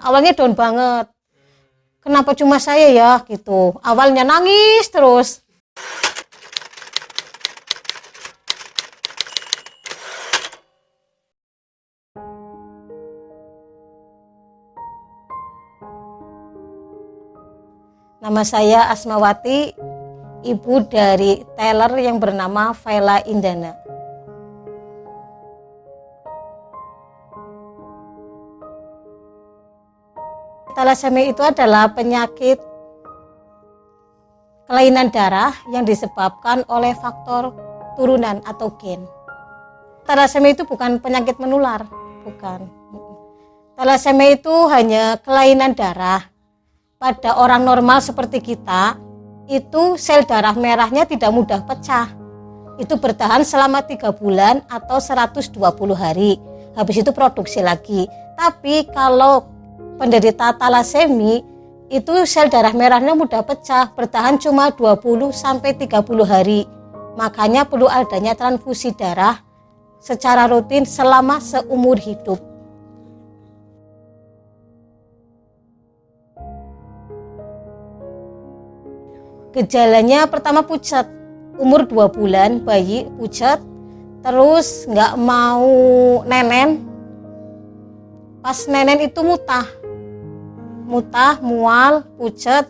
Awalnya down banget. Kenapa cuma saya ya gitu. Awalnya nangis terus. Nama saya Asmawati, ibu dari teller yang bernama Faila Indana. Thalassemia itu adalah penyakit kelainan darah yang disebabkan oleh faktor turunan atau gen. Thalassemia itu bukan penyakit menular, bukan. Thalassemia itu hanya kelainan darah. Pada orang normal seperti kita, itu sel darah merahnya tidak mudah pecah. Itu bertahan selama 3 bulan atau 120 hari. Habis itu produksi lagi. Tapi kalau penderita thalassemia, itu sel darah merahnya mudah pecah, bertahan cuma 20-30 hari. Makanya perlu adanya transfusi darah secara rutin selama seumur hidup. Gejalanya pertama pucat, umur 2 bulan bayi pucat, terus nggak mau nenen. Pas nenen itu mutah, mual, pucat.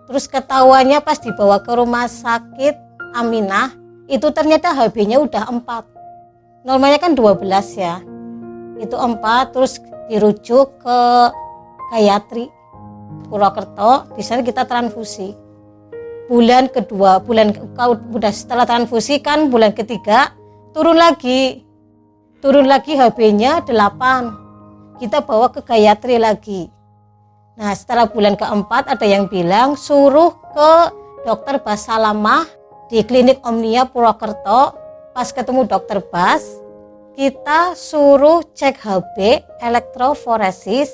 Terus ketahuannya pas dibawa ke rumah sakit Aminah, itu ternyata HB-nya udah 4. Normalnya kan 12 ya, itu 4. Terus dirujuk ke Gayatri Purwokerto, di sana kita transfusi. Bulan kedua, udah setelah transfusi kan bulan ketiga turun lagi HB-nya 8. Kita bawa ke Gayatri lagi. Nah setelah bulan keempat ada yang bilang suruh ke dokter Bas Salamah di klinik Omnia Purwokerto. Pas ketemu dokter Bas, kita suruh cek HB elektroforesis.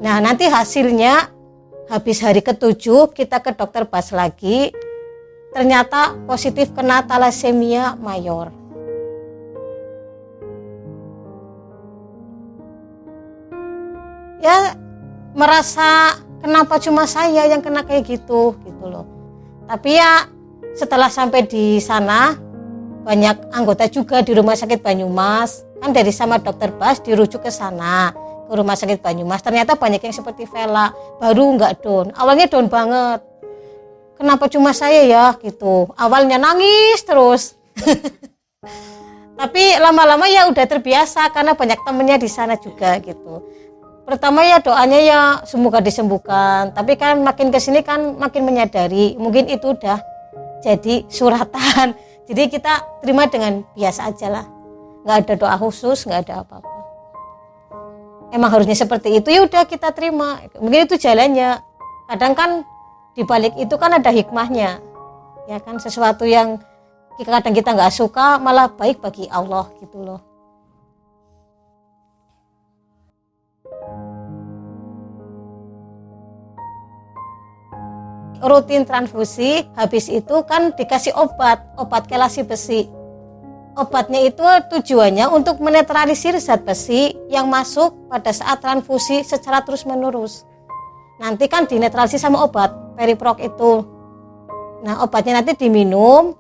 Nah nanti hasilnya habis hari ke-7 kita ke dokter Bas lagi, ternyata positif kena thalassemia mayor. Ya merasa kenapa cuma saya yang kena kayak gitu loh. Tapi ya setelah sampai di sana banyak anggota juga di rumah sakit Banyumas, kan dari sama dokter Bas dirujuk ke sana, ke rumah sakit Banyumas. Ternyata banyak yang seperti Vela, baru nggak down. Awalnya down banget. Kenapa cuma saya ya gitu. Awalnya nangis terus. Tapi lama-lama ya udah terbiasa karena banyak temennya di sana juga gitu. Pertama ya doanya ya semoga disembuhkan. Tapi kan makin kesini kan makin menyadari mungkin itu udah jadi suratan. Jadi kita terima dengan biasa aja lah. Nggak ada doa khusus, nggak ada apa-apa. Emang harusnya seperti itu, ya udah kita terima. Mungkin itu jalannya. Kadang kan di balik itu kan ada hikmahnya. Ya kan sesuatu yang kadang kita nggak suka malah baik bagi Allah gitu loh. Rutin transfusi, habis itu kan dikasih obat kelasi besi. Obatnya itu tujuannya untuk menetralisir zat besi yang masuk pada saat transfusi secara terus-menerus. Nanti kan dinetralisir sama obat periprok itu. Nah obatnya nanti diminum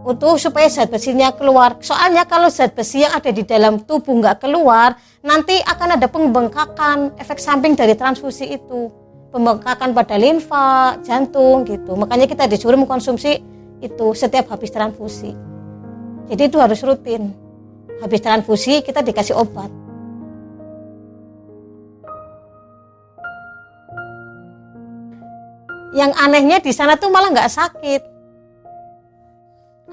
untuk supaya zat besinya keluar. Soalnya kalau zat besi yang ada di dalam tubuh nggak keluar, nanti akan ada pembengkakan, efek samping dari transfusi itu. Pembengkakan pada limfa, jantung gitu. Makanya kita disuruh mengkonsumsi itu setiap habis transfusi. Jadi itu harus rutin. Habis transfusi kita dikasih obat. Yang anehnya di sana tuh malah nggak sakit.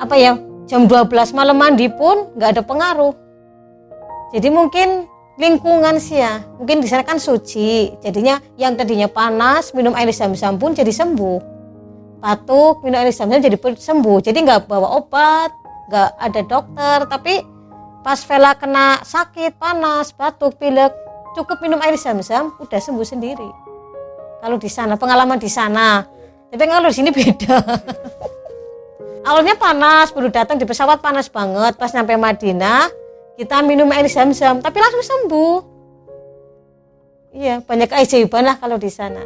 Apa ya? Jam 12 malam mandi pun nggak ada pengaruh. Jadi mungkin lingkungan sih ya, mungkin di sana kan suci, jadinya yang tadinya panas minum air zam-zam pun jadi sembuh, batuk minum air zam-zam jadi sembuh, jadi nggak bawa obat, nggak ada dokter. Tapi pas Vela kena sakit panas, batuk, pilek, cukup minum air zam-zam udah sembuh sendiri. Kalau di sana pengalaman di sana, tapi kalau di sini beda. Awalnya panas, baru datang di pesawat panas banget, pas sampai Madinah kita minum air zam-zam, tapi langsung sembuh. Iya, banyak keajaiban lah kalau di sana.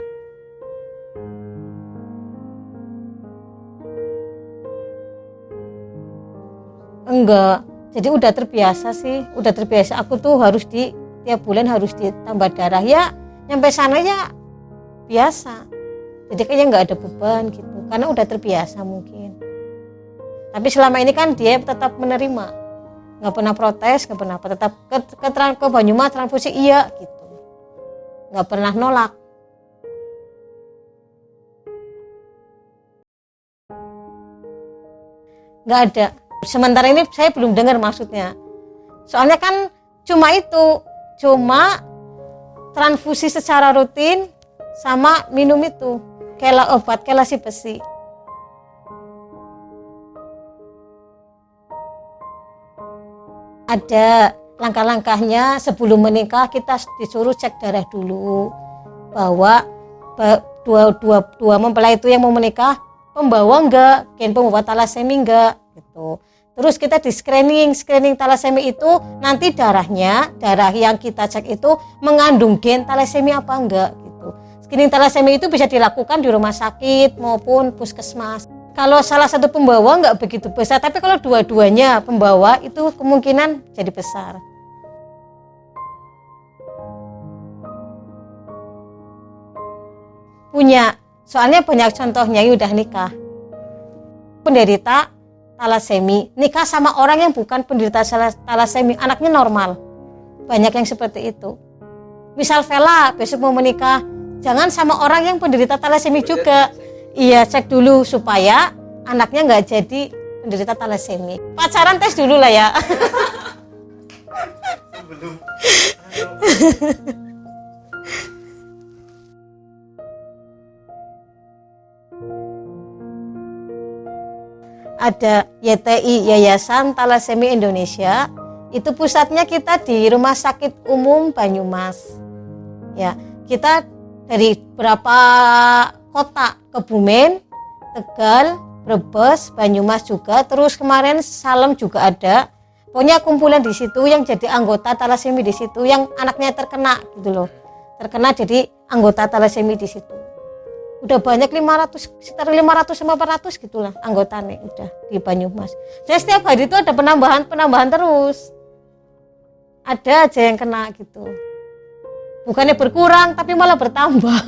Enggak, jadi udah terbiasa sih, udah terbiasa. Aku tuh harus tiap bulan harus ditambah darah ya, nyampe sana ya biasa. Jadi kayaknya nggak ada beban gitu, karena udah terbiasa mungkin. Tapi selama ini kan dia tetap menerima, nggak pernah protes, nggak pernah apa, tetap ke Banyumas transfusi iya gitu, nggak pernah nolak. Nggak ada. Sementara ini saya belum dengar maksudnya. Soalnya kan cuma transfusi secara rutin sama minum itu, obat kelasi besi. Ada langkah-langkahnya. Sebelum menikah kita disuruh cek darah dulu bahwa dua mempelai itu yang mau menikah pembawa enggak, gen pembawa talasemi enggak gitu. Terus kita di screening talasemi itu nanti darah yang kita cek itu mengandung gen talasemi apa enggak gitu. Screening talasemi itu bisa dilakukan di rumah sakit maupun puskesmas. Kalau salah satu pembawa enggak begitu besar, tapi kalau dua-duanya pembawa itu kemungkinan jadi besar. Punya, soalnya banyak contohnya yang udah nikah. Penderita talasemi, nikah sama orang yang bukan penderita talasemi, anaknya normal. Banyak yang seperti itu. Misal Vela besok mau menikah, jangan sama orang yang penderita talasemi juga. Iya, cek dulu supaya anaknya nggak jadi penderita talasemi. Pacaran tes dulu lah ya. Ada YTI, Yayasan Talasemi Indonesia. Itu pusatnya kita di Rumah Sakit Umum Banyumas. Ya, kita dari beberapa kota, Kebumen, Tegal, Brebes, Banyumas juga. Terus kemarin Salem juga ada. Pokoknya kumpulan di situ yang jadi anggota talasemi di situ, yang anaknya terkena gitu loh. Terkena jadi anggota talasemi di situ. Udah banyak 500, sekitar 500 sama 400 gitulah anggotanya udah di Banyumas. Jadi setiap hari itu ada penambahan terus. Ada aja yang kena gitu. Bukannya berkurang tapi malah bertambah.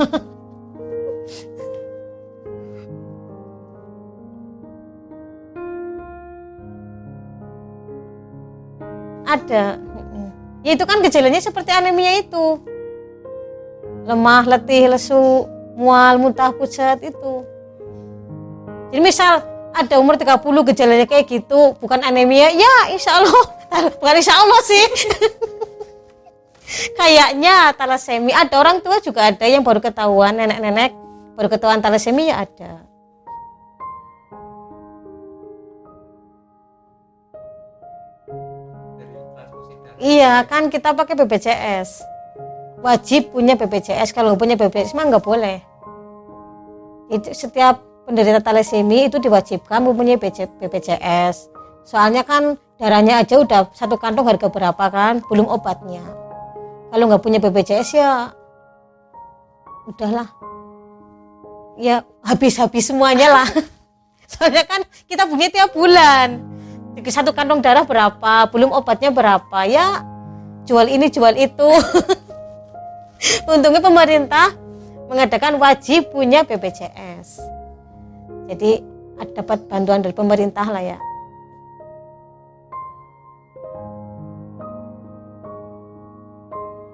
Ada. Ya itu kan gejalanya seperti anemia itu. Lemah, letih, lesu, mual, muntah, pucat itu. Jadi misal ada umur 30 gejalanya kayak gitu, bukan anemia, ya insya Allah, bukan insya Allah sih. Kayaknya talasemi. Ada orang tua juga ada yang baru ketahuan, nenek-nenek baru ketahuan talasemi ya ada. Iya kan kita pakai BPJS. Wajib punya BPJS, kalau punya BPJS mah nggak boleh. Itu setiap penderita talasemi itu diwajibkan mempunyai BPJS. Soalnya kan darahnya aja udah satu kantong harga berapa kan, belum obatnya. Kalau nggak punya BPJS ya udahlah, ya habis semuanya lah. Soalnya kan kita punya tiap bulan, satu kantong darah berapa, belum obatnya berapa, ya jual ini jual itu. Untungnya pemerintah mengadakan wajib punya BPJS. Jadi dapat bantuan dari pemerintah lah ya.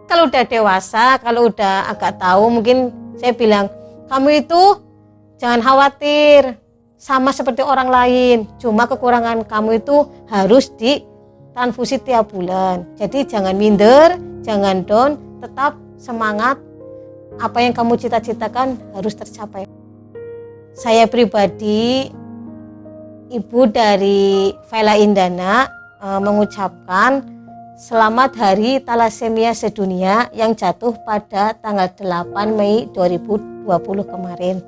Kalau udah dewasa, kalau udah agak tahu, mungkin saya bilang, kamu itu jangan khawatir, sama seperti orang lain. Cuma kekurangan kamu itu harus ditransfusi tiap bulan. Jadi jangan minder, jangan down, tetap semangat, apa yang kamu cita-citakan harus tercapai. Saya pribadi, ibu dari Vela Indana, mengucapkan selamat Hari Talasemia Sedunia yang jatuh pada tanggal 8 Mei 2020 kemarin.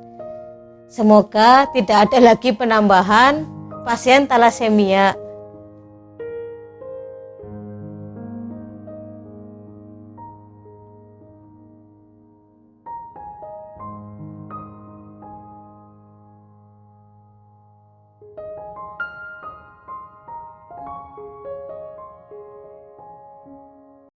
Semoga tidak ada lagi penambahan pasien talasemia.